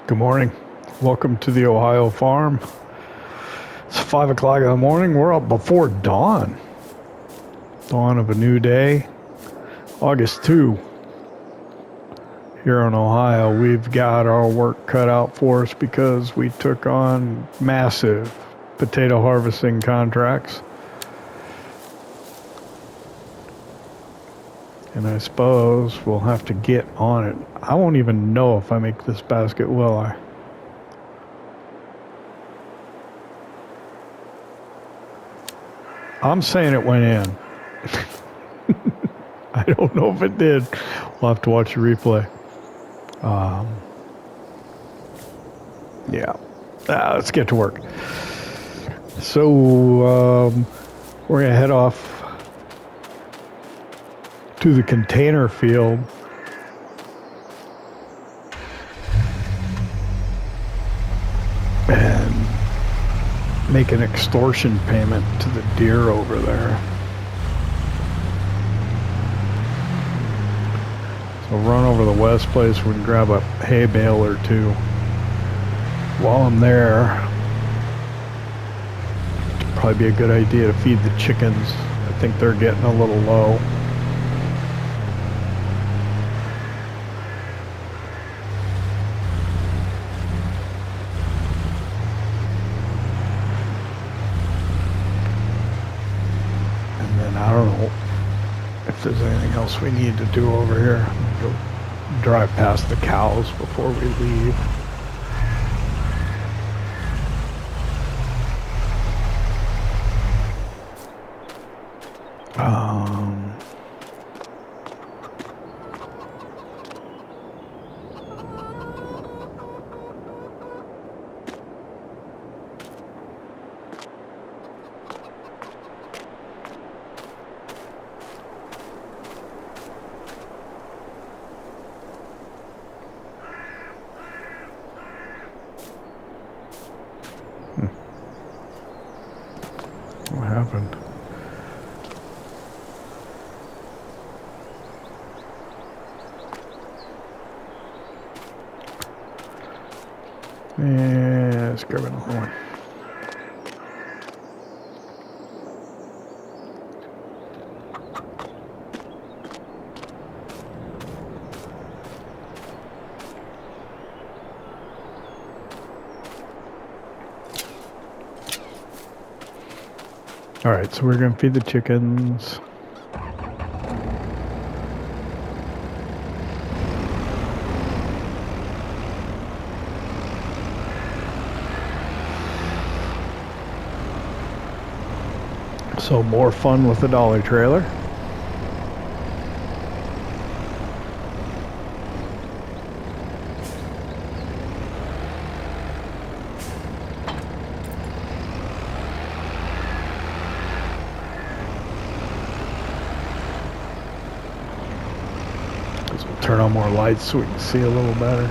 Good morning. Welcome to the Ohio farm. It's 5 o'clock in the morning. We're up before dawn. Dawn of a new day. August 2. Here in Ohio, we've got our work cut out for us because we took on massive potato harvesting contracts. And I suppose we'll have to get on it. I won't even know if I make this basket, will I? I'm saying it went in. I don't know if it did. We'll have to watch the replay. Yeah. Let's get to work. So, we're going to head off to the container field and make an extortion payment to the Deere over there. So run over the west place, we can grab a hay bale or two. While I'm there, it'd probably be a good idea to feed the chickens. I think they're getting a little low. If there's anything else we need to do over here, go drive past the cows before we leave. What happened? Yeah, let's grab another one. All right, so we're gonna feed the chickens. So more fun with the dolly trailer. Turn on more lights so we can see a little better.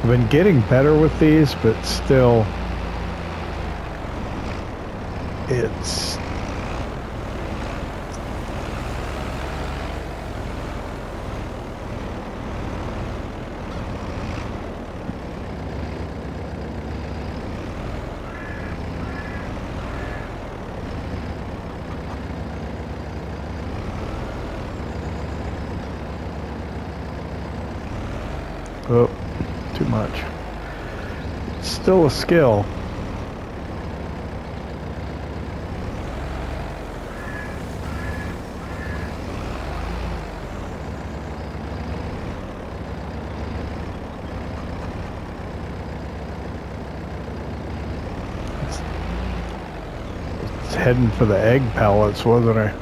I've been getting better with these, but still, it's oh, too much. It's still a skill. It's heading for the egg pellets, wasn't I?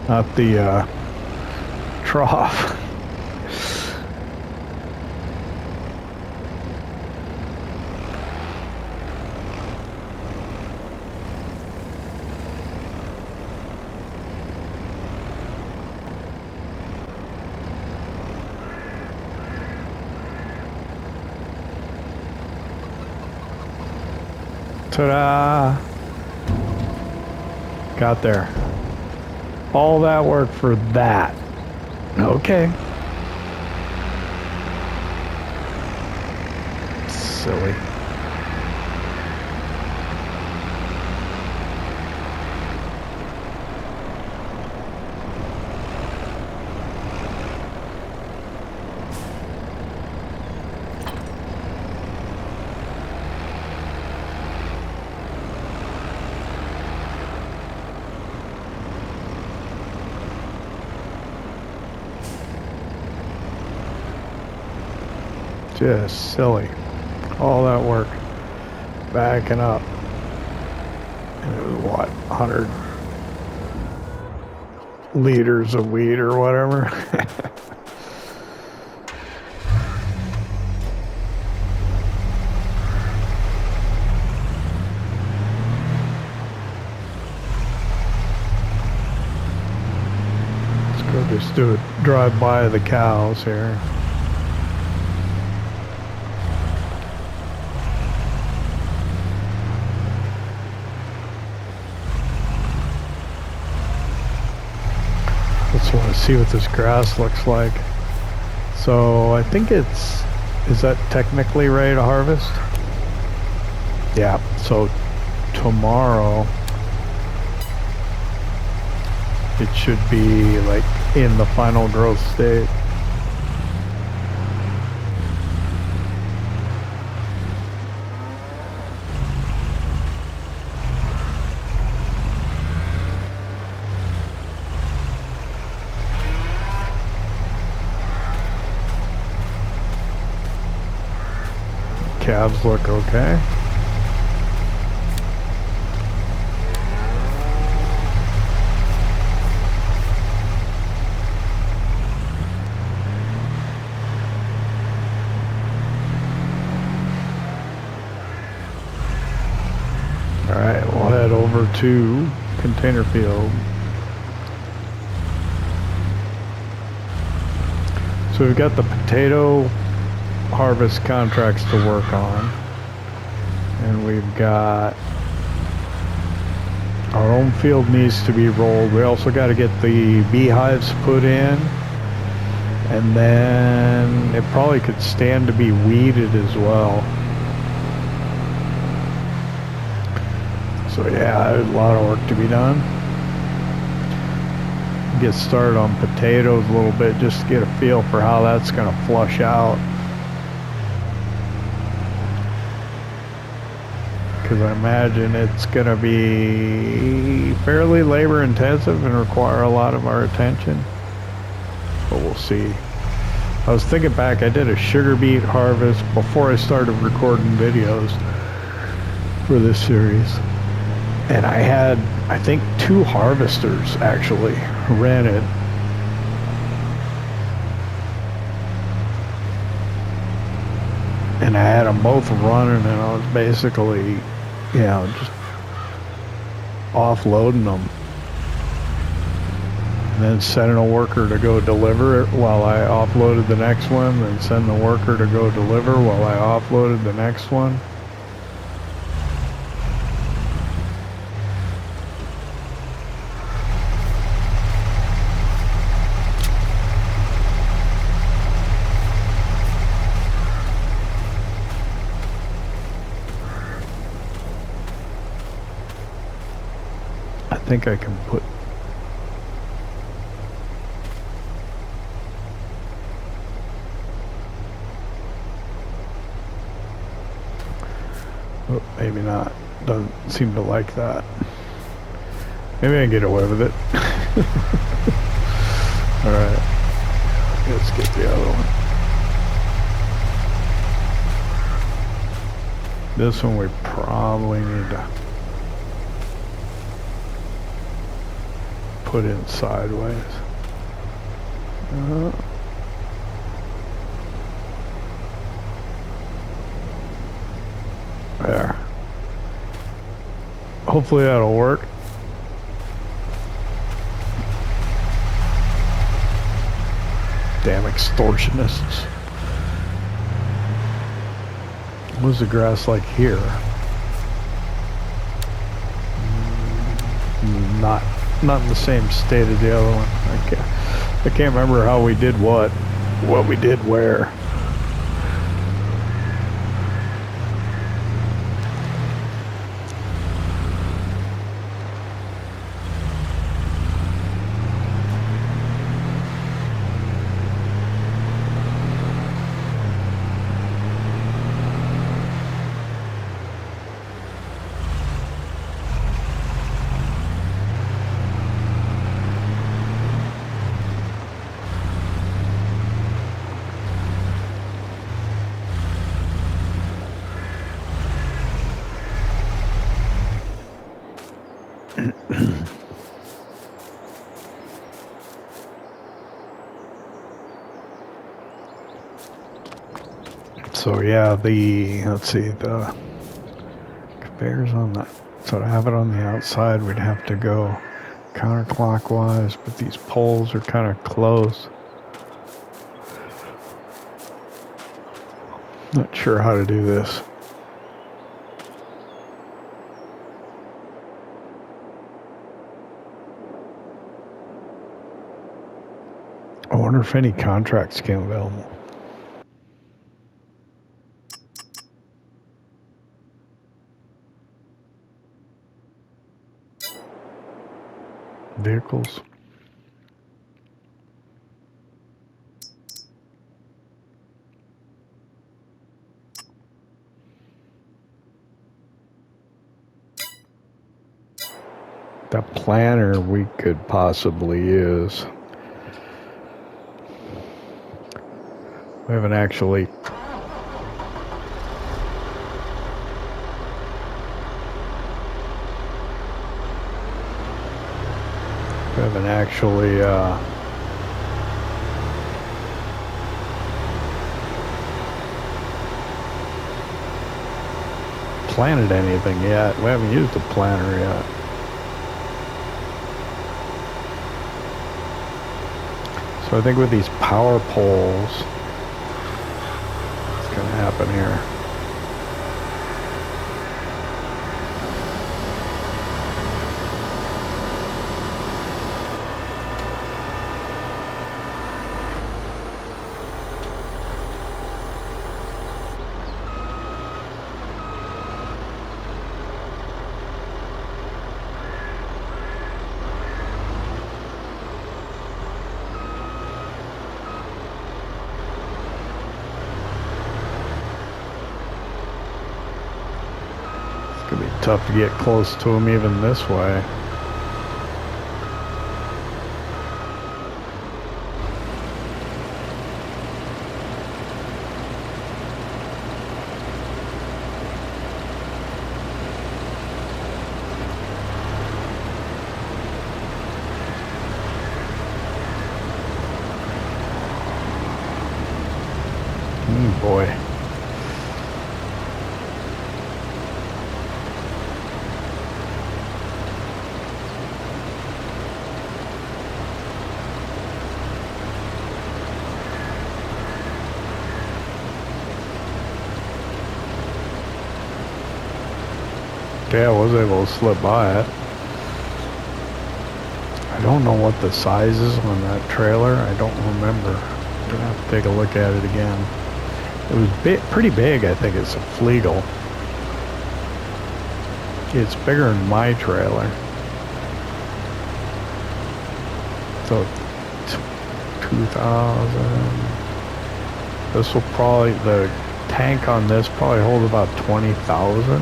Not the trough. Ta-da! Got there. All that work for that. Okay. Silly. Just silly. All that work. Backing up. And it was what? 100 liters of wheat or whatever. Let's go just do a drive by the cows here. Just want to see what this grass looks like. So I think is that technically ready to harvest? Yeah, so tomorrow it should be like in the final growth state. Calves look okay. All right, we'll head over to container field. So we've got the potato harvest contracts to work on, and we've got our own field needs to be rolled. We also got to get the beehives put in, and then it probably could stand to be weeded as well. So yeah, there's a lot of work to be done. Get started on potatoes a little bit just to get a feel for how that's going to flush out. Because I imagine it's going to be fairly labor intensive and require a lot of our attention. But we'll see. I was thinking back, I did a sugar beet harvest before I started recording videos for this series. And I had, I think, 2 harvesters actually rented. And I had them both running, and I was basically, you know, just offloading them. And then sending a worker to go deliver it while I offloaded the next one, then send the worker to go deliver while I offloaded the next one. I think I can put oh, maybe not. Doesn't seem to like that. Maybe I can get away with it. Alright. Let's get the other one. This one we probably need to put in sideways. There. Hopefully that'll work. Damn extortionists. What's the grass like here? not in the same state as the other one. I can't remember how we did what we did where. So yeah, let's see, the conveyor's on that. So to have it on the outside, we'd have to go counterclockwise, but these poles are kind of close. Not sure how to do this. I wonder if any contracts came available. Vehicles. The planner we could possibly use. We haven't actually planted anything yet. We haven't used the planter yet. So I think with these power poles, what's going to happen here? Tough to get close to him even this way. Boy. Yeah, I was able to slip by it. I don't know what the size is on that trailer. I don't remember. I'm gonna have to take a look at it again. It was pretty big. I think it's a Flegel. It's bigger than my trailer. So 2,000. This will probably, the tank on this probably holds about 20,000.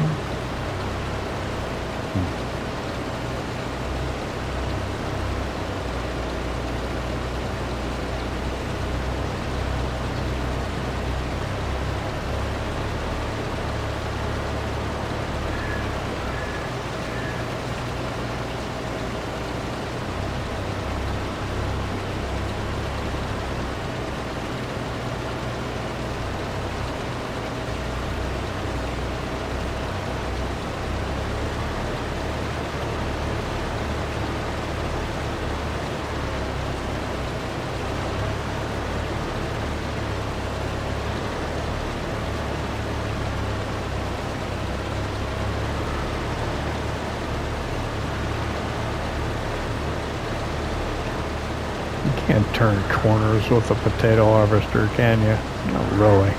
You can't turn corners with a potato harvester, can you? Not really.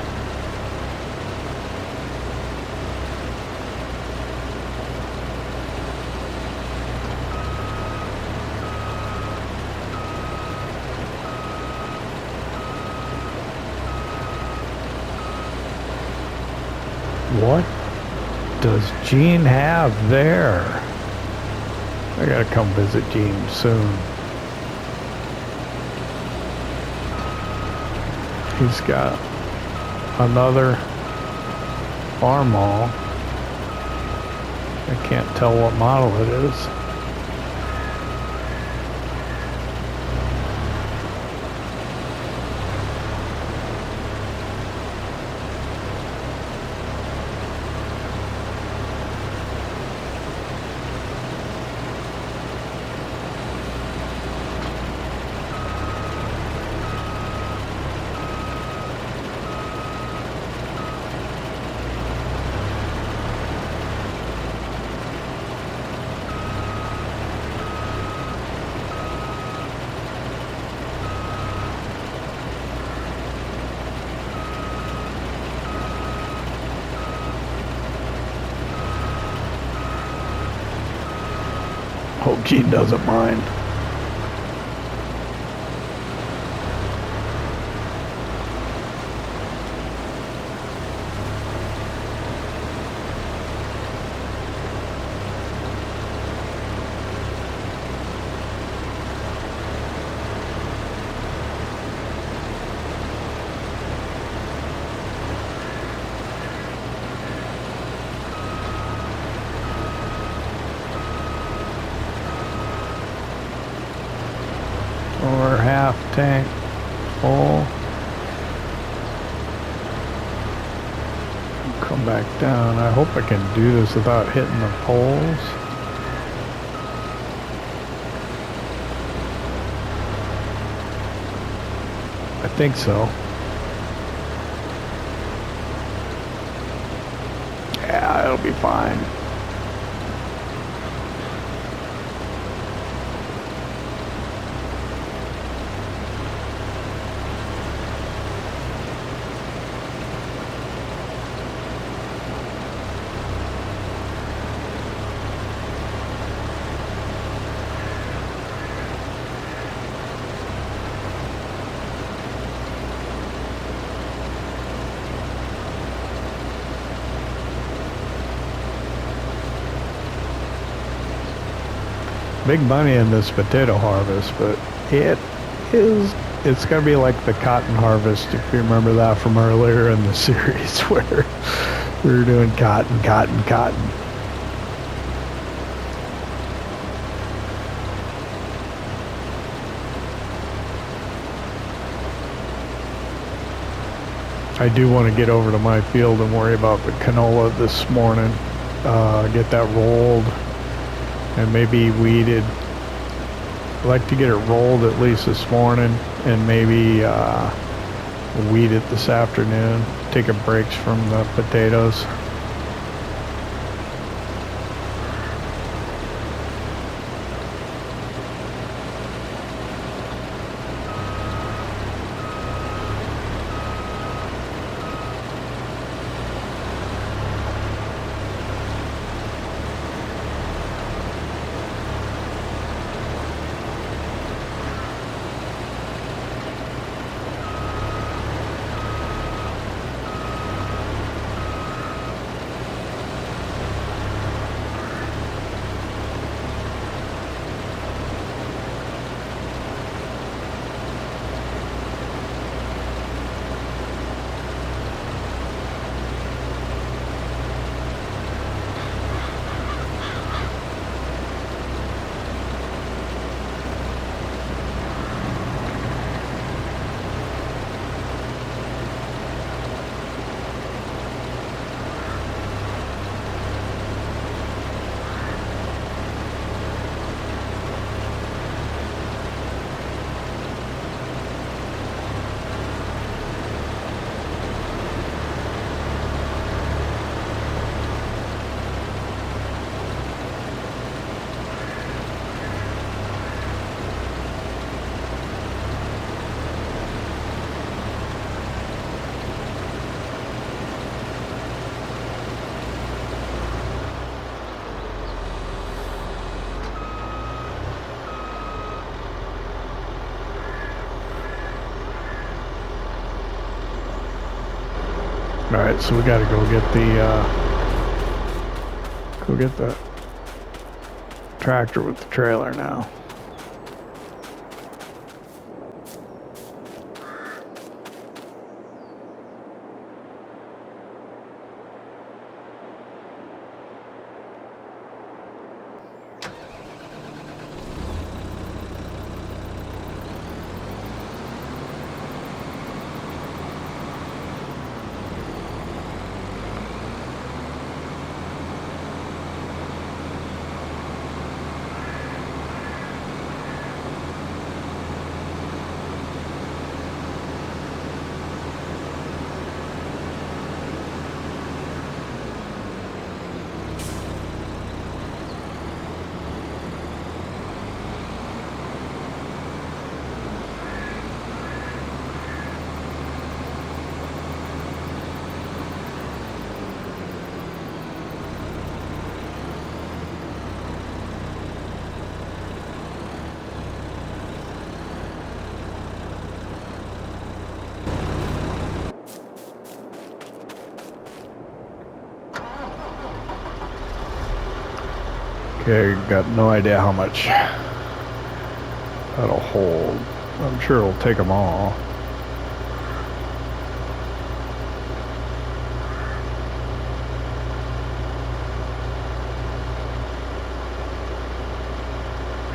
What does Gene have there? I gotta come visit Gene soon. He's got another Farmall. I can't tell what model it is. Hope Gene doesn't mind. Or half tank full. Come back down. I hope I can do this without hitting the poles. I think so. Yeah, it'll be fine. Big money in this potato harvest, but it's gonna be like the cotton harvest, if you remember that from earlier in the series where we were doing cotton. I do want to get over to my field and worry about the canola this morning, get that rolled and maybe weeded. I'd like to get it rolled at least this morning and maybe weed it this afternoon. Take a break from the potatoes. Alright, so we gotta go get the tractor with the trailer now. Okay, got no idea how much that'll hold. I'm sure it'll take them all.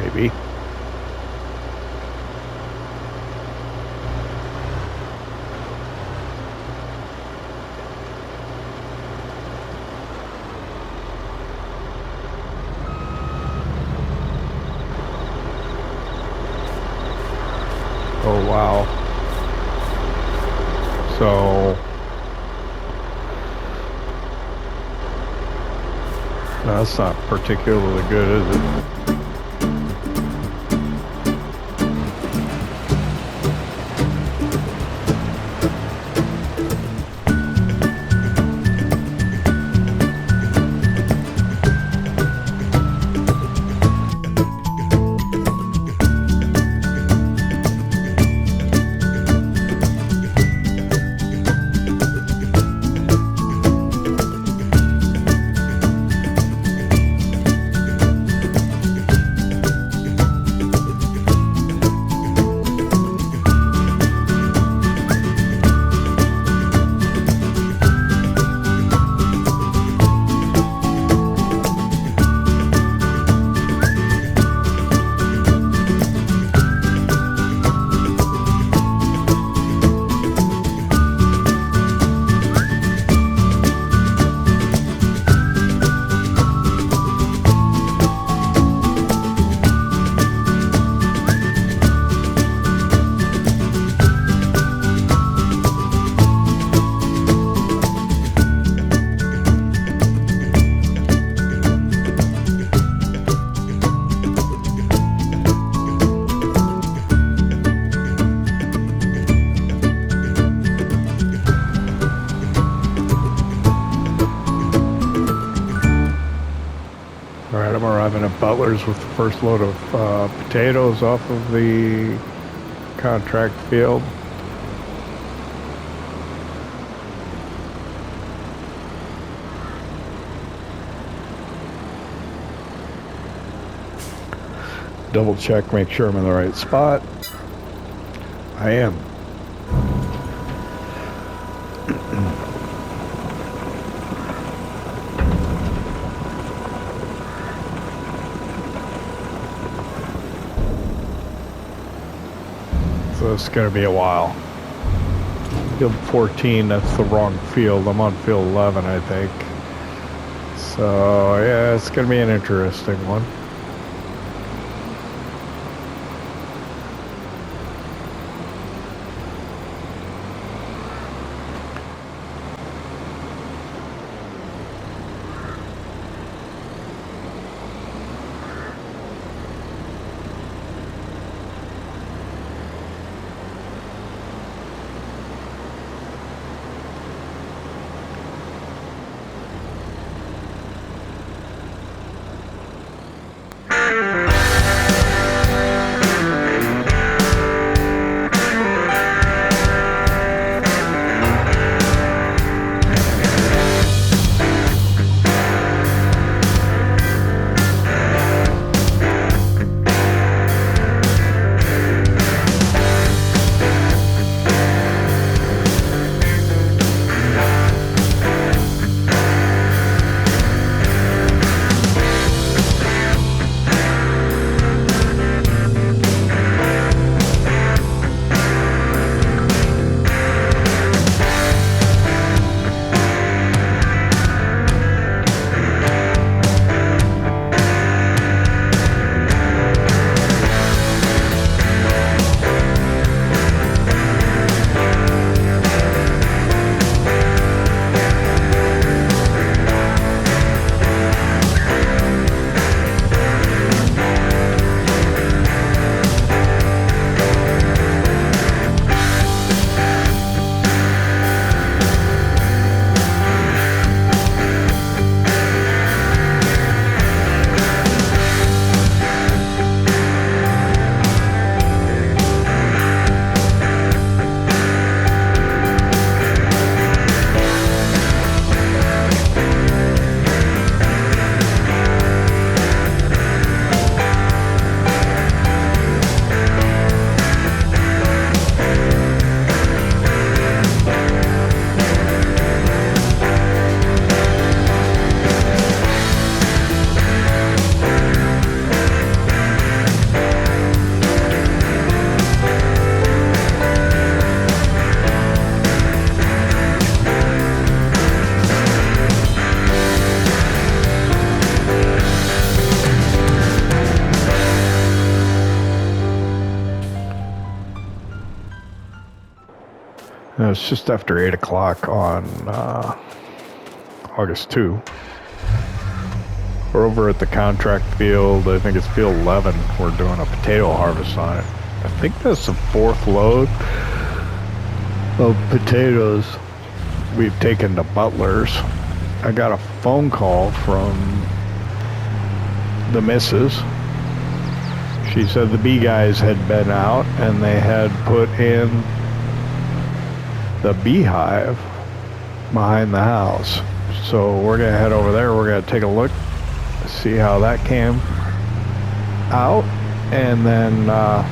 Maybe. Oh wow. So that's not particularly good, is it? Butler's with the first load of potatoes off of the contract field. Double check, make sure I'm in the right spot. I am. So it's going to be a while. Field 14, that's the wrong field. I'm on field 11, I think. So yeah, it's going to be an interesting one. It's just after 8 o'clock on August 2. We're over at the contract field. I think it's field 11. We're doing a potato harvest on it. I think that's the 4th load of potatoes we've taken to Butler's. I got a phone call from the missus. She said the bee guys had been out and they had put in the beehive behind the house. So we're gonna head over there. We're gonna take a look, see how that came out, and then I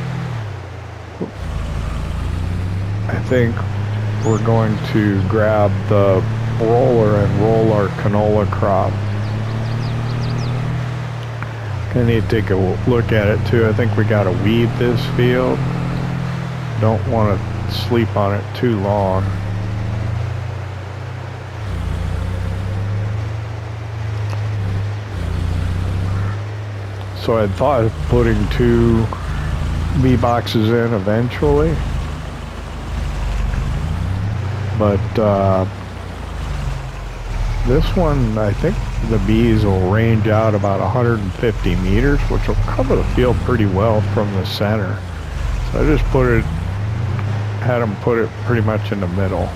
think we're going to grab the roller and roll our canola crop. I need to take a look at it too. I think we gotta weed this field. Don't want to sleep on it too long. So I thought of putting 2 bee boxes in eventually, but this one, I think the bees will range out about 150 meters, which will cover the field pretty well from the center. So I just had them put it pretty much in the middle.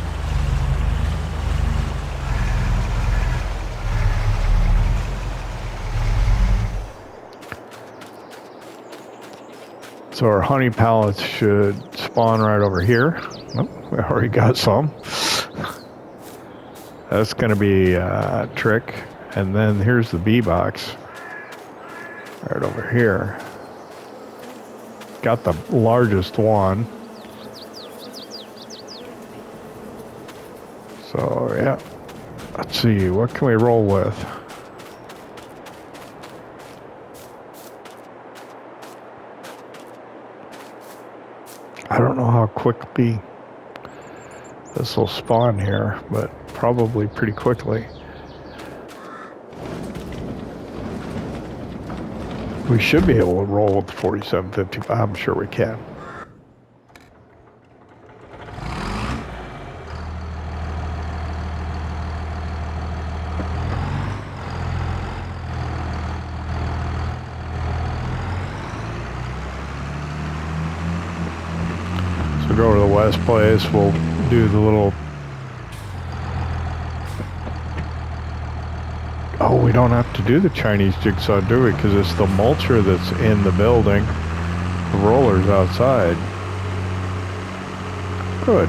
So our honey pallets should spawn right over here. Oh, we already got some. That's going to be a trick. And then here's the bee box right over here. Got the largest one. So yeah, let's see, what can we roll with? I don't know how quickly this will spawn here, but probably pretty quickly. We should be able to roll with the 4755. I'm sure we can. So go over to the west place. We'll do the little... Oh, we don't have to do the Chinese jigsaw, do we? Because it's the mulcher that's in the building. The roller's outside. Good.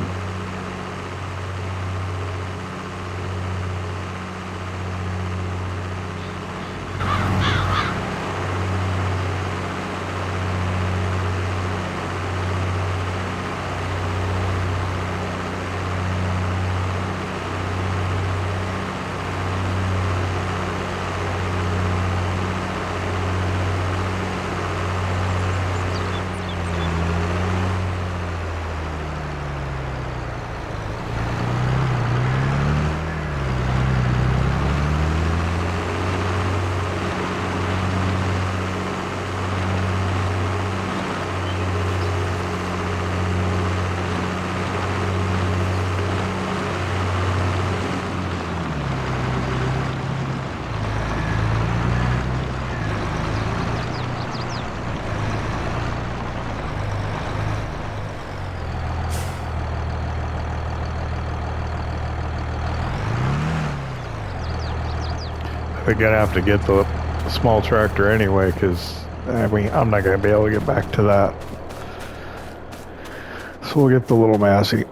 We're gonna have to get the small tractor anyway, because I'm not gonna be able to get back to that. So we'll get the little Massey.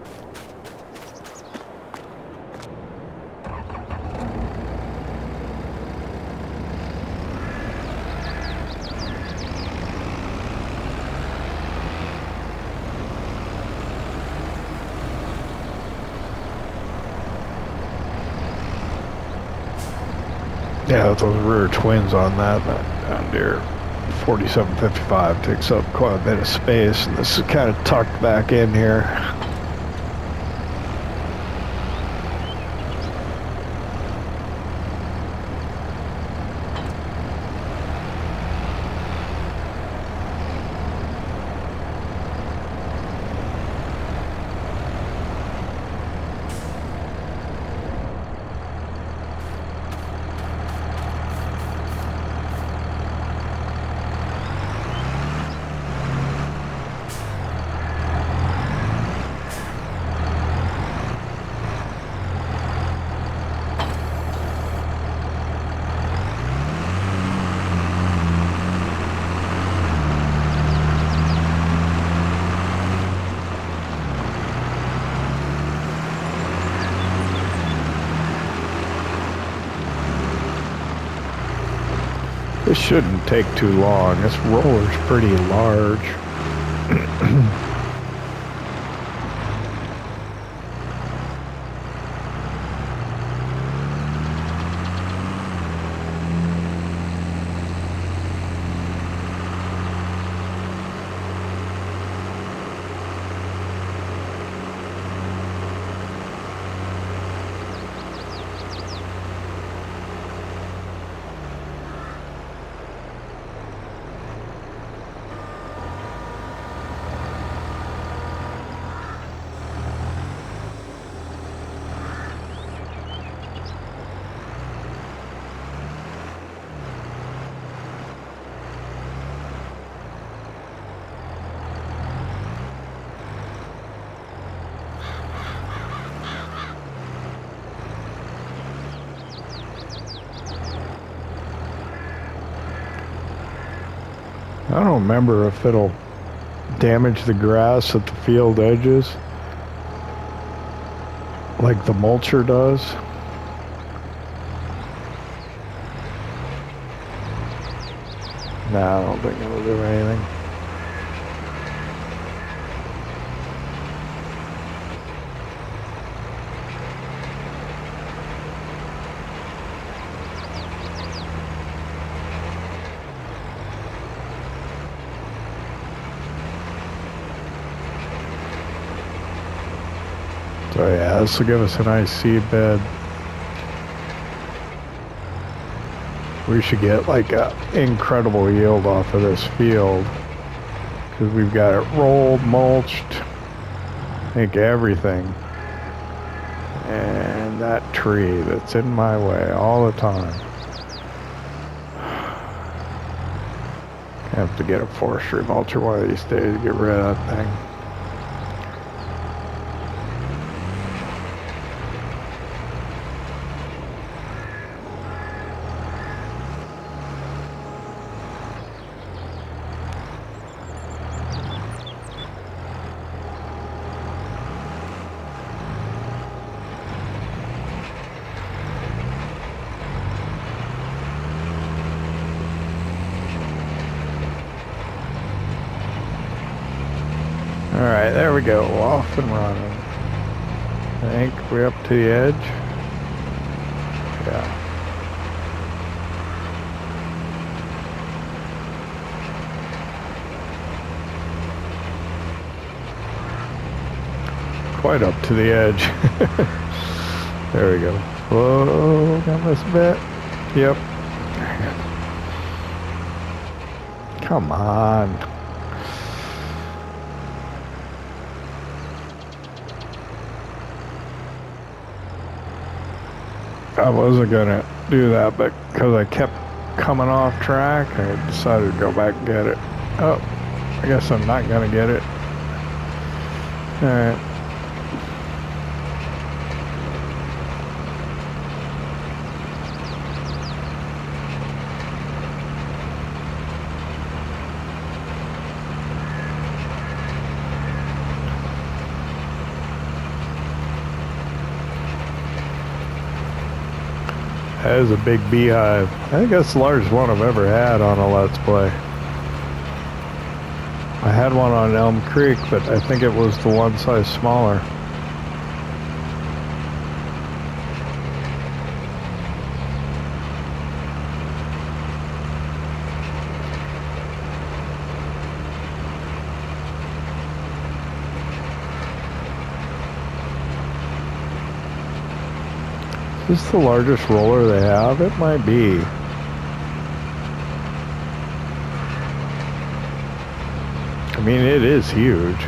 Yeah, those rear twins on that Deere 4755 takes up quite a bit of space, and this is kind of tucked back in here. This shouldn't take too long. This roller's pretty large. I don't remember if it'll damage the grass at the field edges like the mulcher does. Nah, I don't think it'll do anything. So yeah, this will give us a nice seed bed. We should get like an incredible yield off of this field because we've got it rolled, mulched, I think everything. And that tree that's in my way all the time. I have to get a forestry mulcher one of these days to get rid of that thing. Alright, there we go, off and running. I think we're up to the edge. Yeah. Quite up to the edge. There we go. Whoa, got this bit. Yep. Come on. I wasn't gonna do that, but because I kept coming off track, I decided to go back and get it. Oh, I guess I'm not gonna get it. Alright. That is a big beehive. I think that's the largest one I've ever had on a Let's Play. I had one on Elm Creek, but I think it was the one size smaller. Is this the largest roller they have? It might be. I mean, it is huge.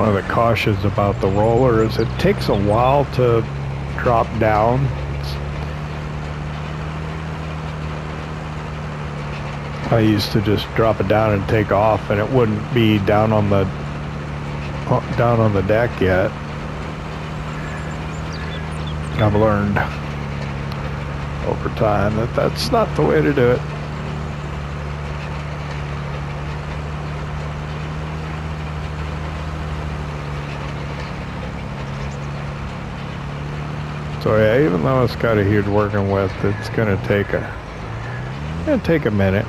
one of the cautions about the roller is it takes a while to drop down. I used to just drop it down and take off, and it wouldn't be down on the deck yet. I've learned over time that that's not the way to do it. So yeah, even though it's got a huge working width, it's gonna take a minute.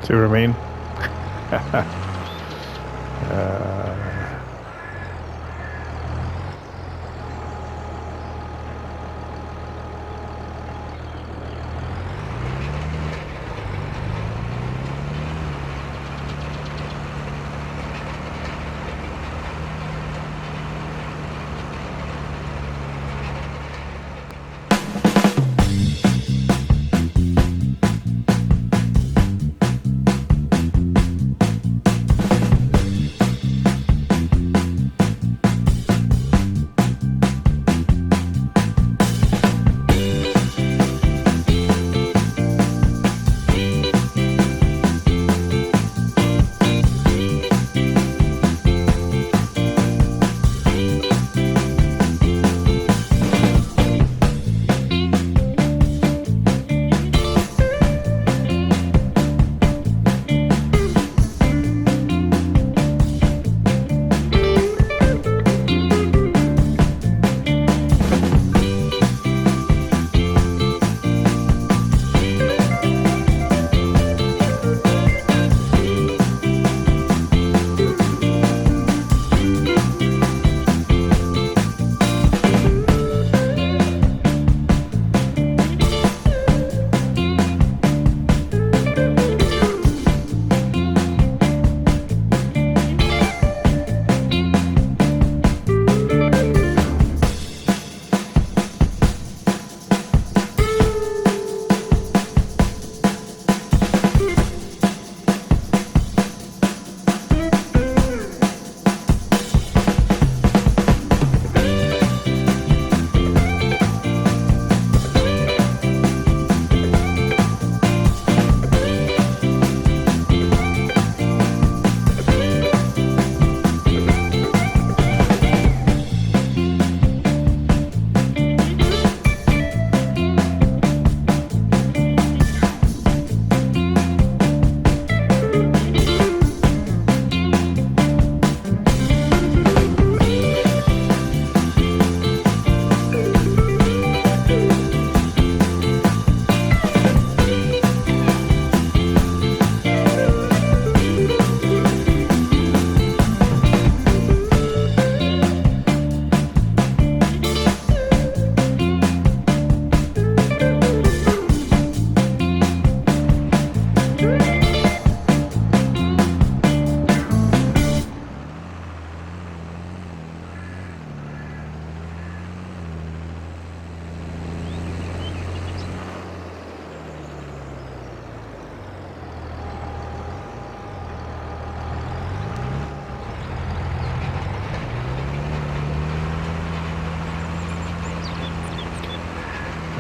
See what I mean?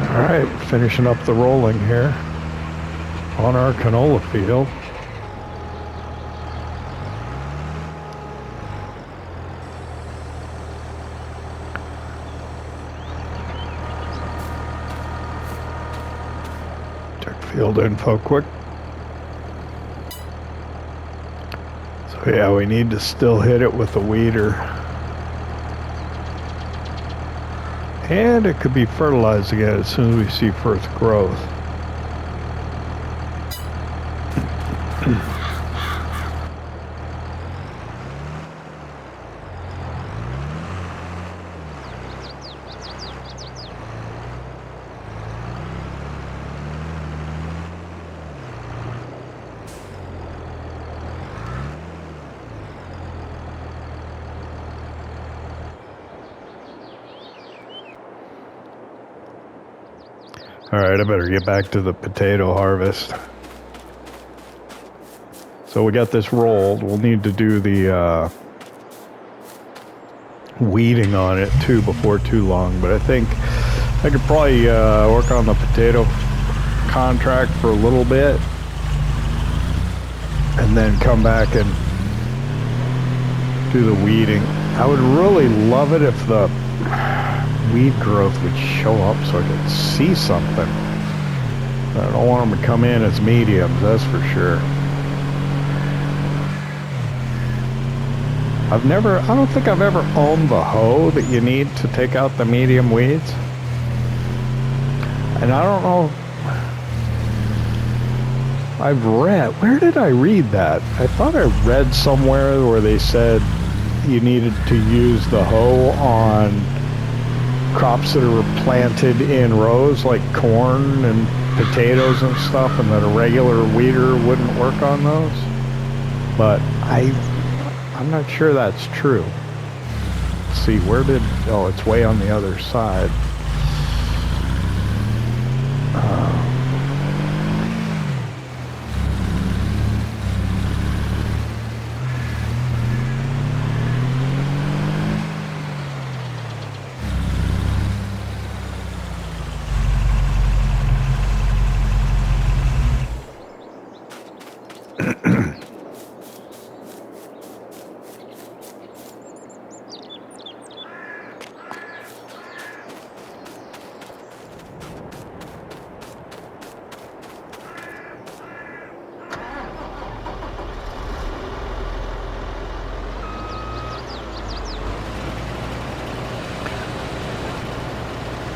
Alright, finishing up the rolling here on our canola field. Check field info quick. So yeah, we need to still hit it with a weeder. And it could be fertilized again as soon as we see first growth. All right, I better get back to the potato harvest. So we got this rolled. We'll need to do the weeding on it too before too long, but I think I could probably work on the potato contract for a little bit and then come back and do the weeding. I would really love it if the weed growth would show up so I could see something. I don't want them to come in as mediums, that's for sure. I don't think I've ever owned the hoe that you need to take out the medium weeds. And I don't know, I've read, where did I read that? I thought I read somewhere where they said you needed to use the hoe on crops that are planted in rows like corn and potatoes and stuff, and that a regular weeder wouldn't work on those. But I'm not sure that's true. Let's see, oh, it's way on the other side.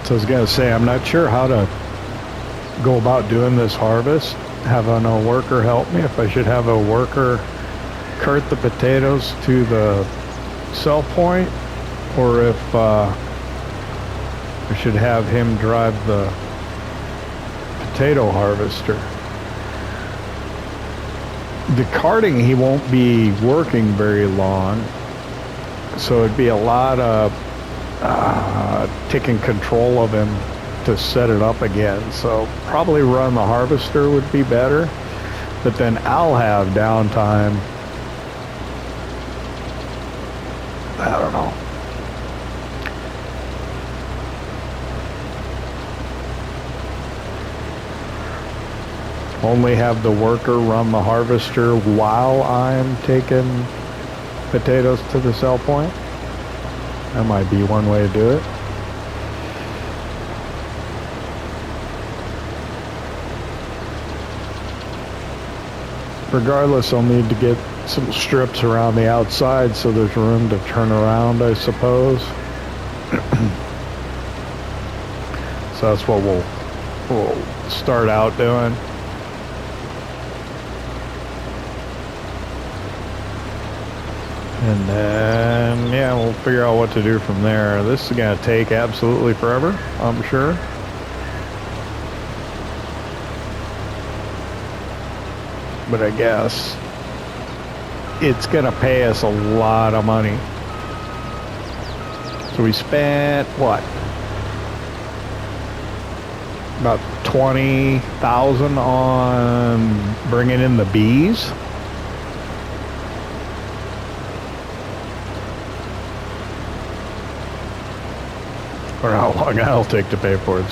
So I was going to say, I'm not sure how to go about doing this harvest, having a worker help me, if I should have a worker cart the potatoes to the sell point, or if I should have him drive the potato harvester. The carting, he won't be working very long, so it'd be a lot of taking control of him to set it up again. So probably run the harvester would be better, but then I'll have downtime. I don't know. Only have the worker run the harvester while I'm taking potatoes to the sell point. That might be one way to do it. Regardless, I'll need to get some strips around the outside so there's room to turn around, I suppose. So that's what we'll start out doing. And then, yeah, we'll figure out what to do from there. This is going to take absolutely forever, I'm sure. But I guess it's going to pay us a lot of money. So we spent, what? About $20,000 on bringing in the bees. Or how long I'll take to pay for it,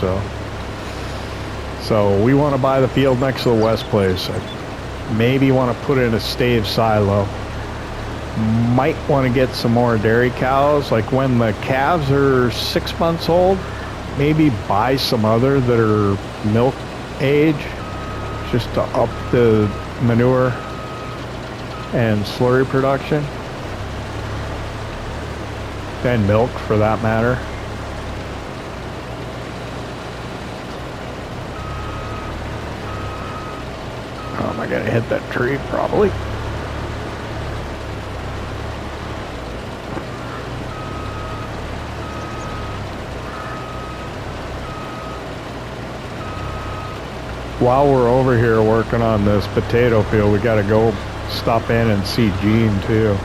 so we want to buy the field next to the West place. I maybe want to put in a stave silo. Might want to get some more dairy cows, like when the calves are 6 months old, maybe buy some other that are milk age, just to up the manure and slurry production, and milk for that matter. I gotta gonna hit that tree probably. While we're over here working on this potato field, we gotta go stop in and see Gene too.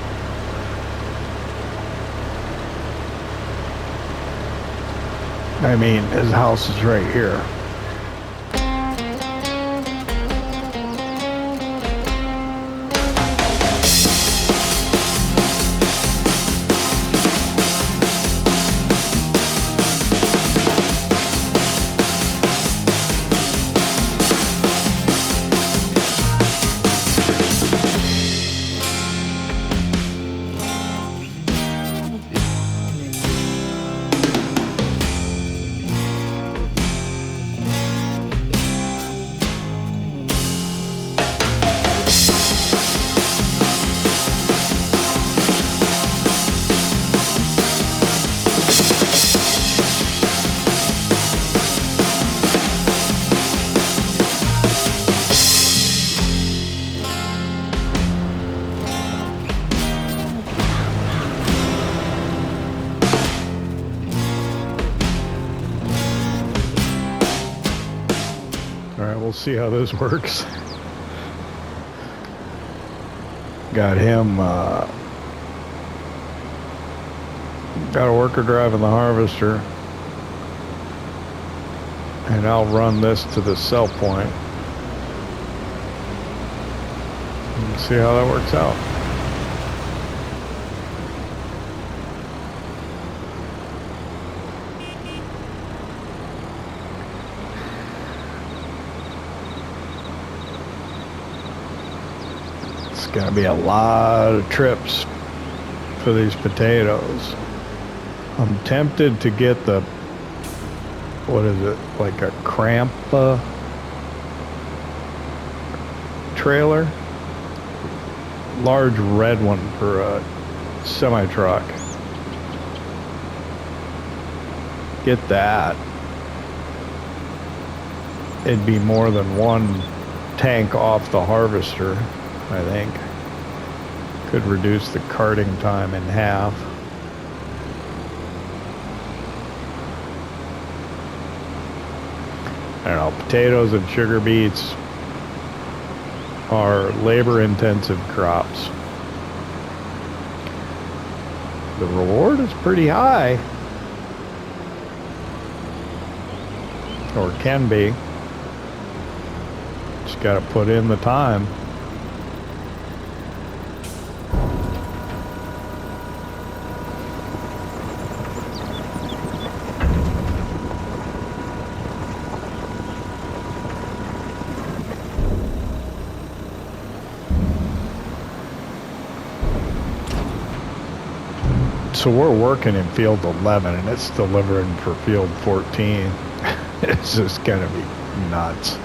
I mean, his house is right here. We'll see how this works. Got him, got a worker driving the harvester. And I'll run this to the sell point. And see how that works out. Gonna be a lot of trips for these potatoes. I'm tempted to get the, what is it, like a cramp trailer, large red one for a semi truck. Get that. It'd be more than one tank off the harvester, I think. Could reduce the carting time in half. I don't know, potatoes and sugar beets are labor-intensive crops. The reward is pretty high. Or can be. Just gotta put in the time. So we're working in field 11 and it's delivering for field 14. It's just gonna be nuts.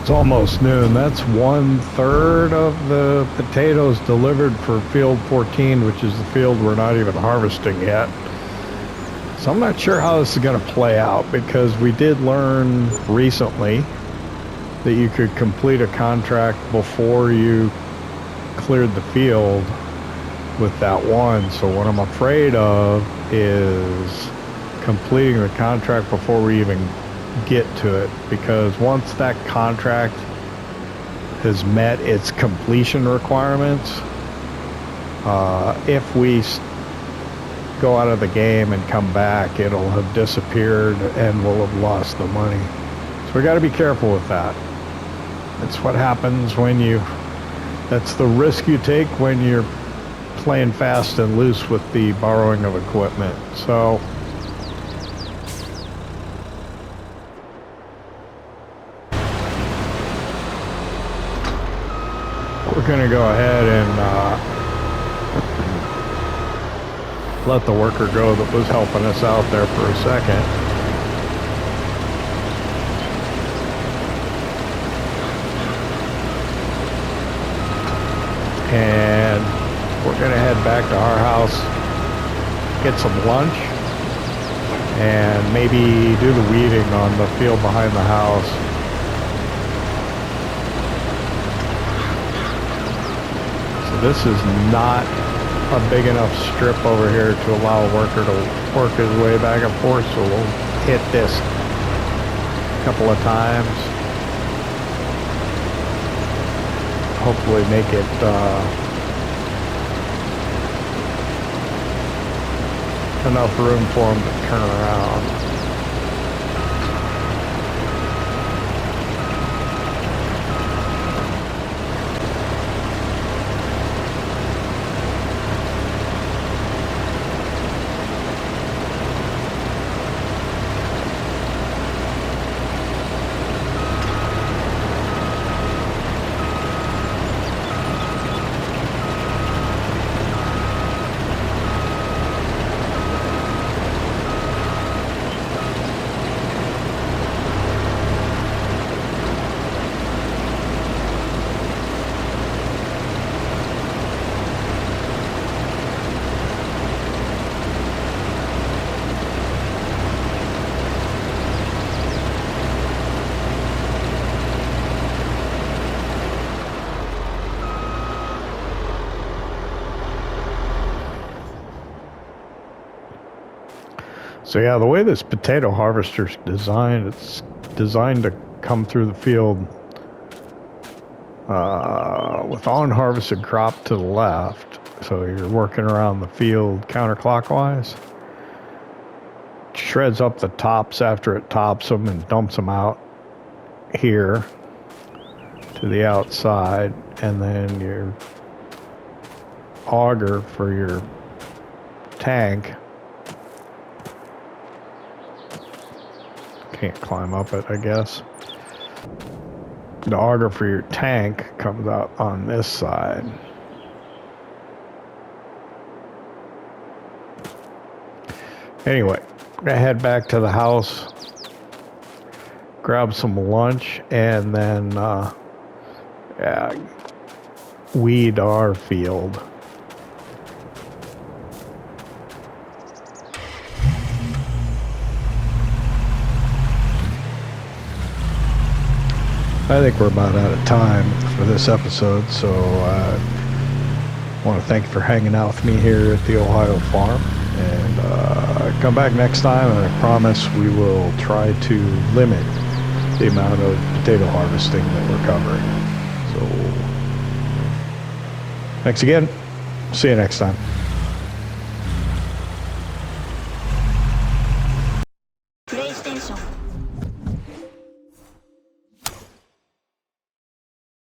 It's almost noon. That's 1/3 of the potatoes delivered for field 14, which is the field we're not even harvesting yet. So I'm not sure how this is going to play out, because we did learn recently that you could complete a contract before you cleared the field with that one. So what I'm afraid of is completing the contract before we even get to it, because once that contract has met its completion requirements, if we go out of the game and come back, it'll have disappeared and we'll have lost the money. So we got to be careful with that. That's what happens when that's the risk you take when you're playing fast and loose with the borrowing of equipment. So we're going to go ahead and let the worker go that was helping us out there for a second. And we're going to head back to our house, get some lunch, and maybe do the weeding on the field behind the house. So this is not a big enough strip over here to allow a worker to work his way back and forth, so we'll hit this a couple of times. Hopefully make it enough room for him to turn around. So yeah, the way this potato harvester is designed, it's designed to come through the field with unharvested crop to the left. So you're working around the field counterclockwise. Shreds up the tops after it tops them and dumps them out here to the outside, and then your auger for your tank. Can't climb up it, I guess. The auger for your tank comes out on this side. Anyway, I'm gonna head back to the house, grab some lunch, and then weed our field. I think we're about out of time for this episode, so I want to thank you for hanging out with me here at the Ohio farm, and come back next time, and I promise we will try to limit the amount of potato harvesting that we're covering. So thanks again. See you next time. PlayStation